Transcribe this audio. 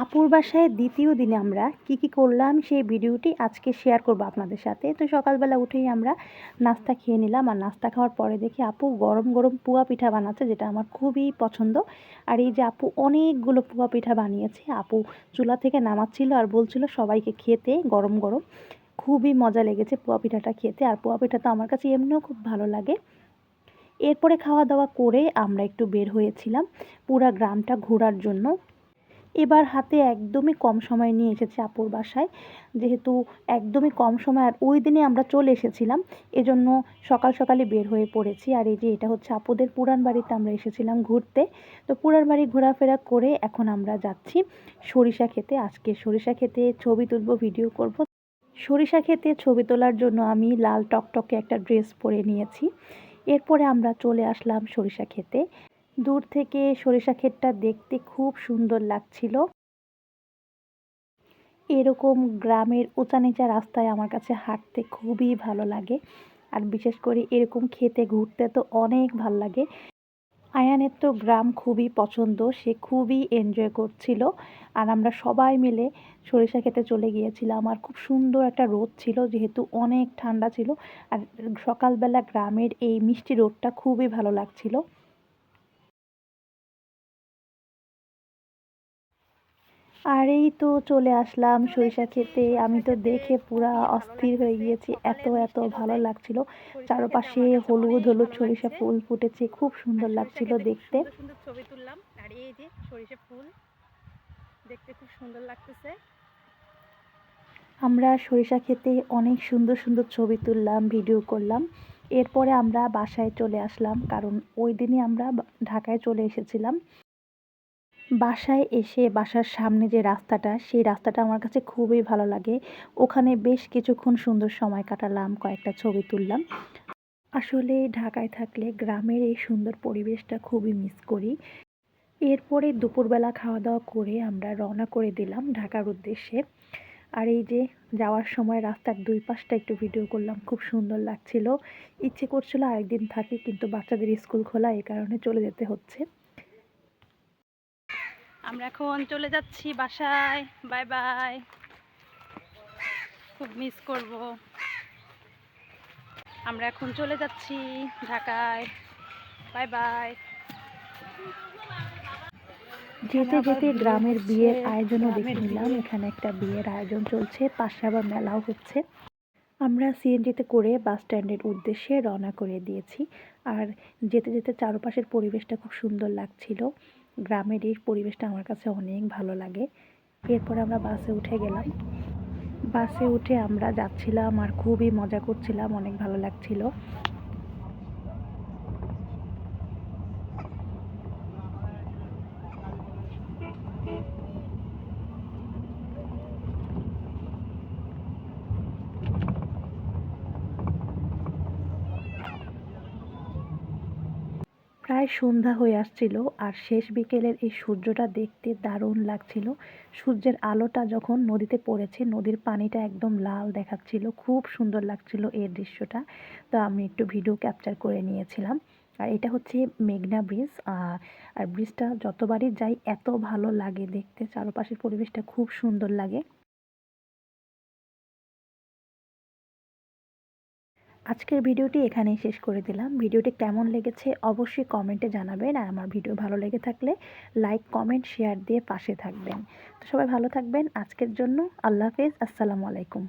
আপুর বাসায় দ্বিতীয় দিনে আমরা কি করলাম সেই ভিডিওটি আজকে শেয়ার করব আপনাদের সাথে। তো সকালবেলা উঠেই আমরা নাস্তা খেয়ে নিলাম, আর নাস্তা খাওয়ার পরে দেখি আপু গরম গরম পুয়া পিঠা বানাচ্ছে, যেটা আমার খুবই পছন্দ। আর এই যে আপু অনেকগুলো পুয়া পিঠা বানিয়েছে, আপু চুলা থেকে নামাচ্ছিল আর বলছিল সবাইকে খেতে গরম গরম। খুবই মজা লেগেছে পুয়া পিঠাটা খেতে, আর পুয়া পিঠা তো আমার কাছে এমনিও খুব ভালো লাগে। এরপরে খাওয়া দাওয়া করে আমরা একটু বের হয়েছিলাম পুরা গ্রামটা ঘোরার জন্য। এবার হাতে একদমই কম সময় নিয়ে এসেছি আপুর বাসায়, যেহেতু একদমই কম সময় আর ওই দিনে আমরা চলে এসেছিলাম, এজন্য সকাল সকালই বের হয়ে পড়েছি। আর এই যে এটা হচ্ছে আপুদের পুরান বাড়িতে আমরা এসেছিলাম ঘুরতে। তো পুরান বাড়ি ঘোরাফেরা করে এখন আমরা যাচ্ছি সরিষা খেতে। আজকে সরিষা খেতে ছবি তুলব, ভিডিও করব। সরিষা খেতে ছবি তোলার জন্য আমি লাল টকটকে একটা ড্রেস পরে নিয়েছি। এরপরে আমরা চলে আসলাম সরিষা খেতে। দূর থেকে সরিষা ক্ষেতটা দেখতে খুব সুন্দর লাগছিল। এরকম গ্রামের উঁচা নিচা রাস্তায় আমার কাছে হাঁটতে খুবই ভালো লাগে, আর বিশেষ করে এরকম খেতে ঘুরতে তো অনেক ভালো লাগে। আয়ানের তো গ্রাম খুবই পছন্দ, সে খুবই এনজয় করছিল। আর আমরা সবাই মিলে সরিষা খেতে চলে গিয়েছিলাম। আর খুব সুন্দর একটা রোদ ছিল, যেহেতু অনেক ঠান্ডা ছিল। আর সকালবেলা গ্রামের এই মিষ্টি রোদটা খুবই ভালো লাগছিল। আর এই তো চলে আসলাম সরিষা খেতে। আমি তো দেখে পুরা অস্থির হয়ে গিয়েছি, এত এত ভালো লাগছিল। চারপাশে হলুদ হলুদ সরিষা ফুল ফুটেছে, খুব সুন্দর লাগছিল দেখতে। সুন্দর সুন্দর ছবি তুললাম। আর এই যে সরিষা ফুল দেখতে খুব সুন্দর লাগতেছে। আমরা সরিষা খেতে অনেক সুন্দর সুন্দর ছবি তুললাম, ভিডিও করলাম। এরপরে আমরা বাসায় চলে আসলাম, কারণ ওই দিনই আমরা ঢাকায় চলে এসেছিলাম। বাসায় এসে বাসার সামনে যে রাস্তাটা, সেই রাস্তাটা আমার কাছে খুবই ভালো লাগে। ওখানে বেশ কিছুক্ষণ সুন্দর সময় কাটালাম, কয়েকটা ছবি তুললাম। আসলে ঢাকায় থাকলে গ্রামের এই সুন্দর পরিবেশটা খুবই মিস করি। এরপরে দুপুরবেলা খাওয়া দাওয়া করে আমরা রওনা করে দিলাম ঢাকার উদ্দেশ্যে। আর এই যে যাওয়ার সময় রাস্তার দুই পাশটা একটু ভিডিও করলাম, খুব সুন্দর লাগছিল। ইচ্ছে করছিল আরেকদিন থাকি, কিন্তু বাচ্চাদের স্কুল খোলা, এই কারণে চলে যেতে হচ্ছে। আমরা এখন চলে যাচ্ছি বাসায়। Bye bye. খুব মিস করব। আমরা এখন চলে যাচ্ছি ঢাকায়। Bye bye. যেতে যেতে গ্রামের বিয়ের আয়োজনও দেখে নিলাম। এখানে একটা বিয়ের আয়োজন চলছে, পাশে আবার মেলাও হচ্ছে। আমরা সিএনজিতে করে বাস স্ট্যান্ডের উদ্দেশ্যে রওনা করে দিয়েছি। আর যেতে যেতে চারপাশের পরিবেশটা খুব সুন্দর লাগছিল। গ্রামের এই পরিবেশটা আমার কাছে অনেক ভালো লাগে। এরপর আমরা বাসে উঠে গেলাম। বাসে উঠে আমরা যাচ্ছিলাম আর খুবই মজা করছিলাম, অনেক ভালো লাগছিল। প্রায় সন্ধ্যা হয়ে আসছিল, আর শেষ বিকেলের এই সূর্যটা দেখতে দারুণ লাগছিল। সূর্যের আলোটা যখন নদীতে পড়েছে, নদীর পানিটা একদম লাল দেখাচ্ছিল, খুব সুন্দর লাগছিল এই দৃশ্যটা। তো আমি একটু ভিডিও ক্যাপচার করে নিয়েছিলাম। আর এটা হচ্ছে মেঘনা ব্রিজ। আর ব্রিজটা যতবারই যাই এত ভালো লাগে দেখতে, চারপাশের পরিবেশটা খুব সুন্দর লাগে। আজকের ভিডিওটি এখানেই শেষ করে দিলাম। ভিডিওটি কেমন লেগেছে অবশ্যই কমেন্টে জানাবেন, আর আমার ভিডিও ভালো লেগে থাকলে লাইক কমেন্ট শেয়ার দিয়ে পাশে থাকবেন। তো সবাই ভালো থাকবেন। আজকের জন্য আল্লাহ হাফেজ, আসসালামু আলাইকুম।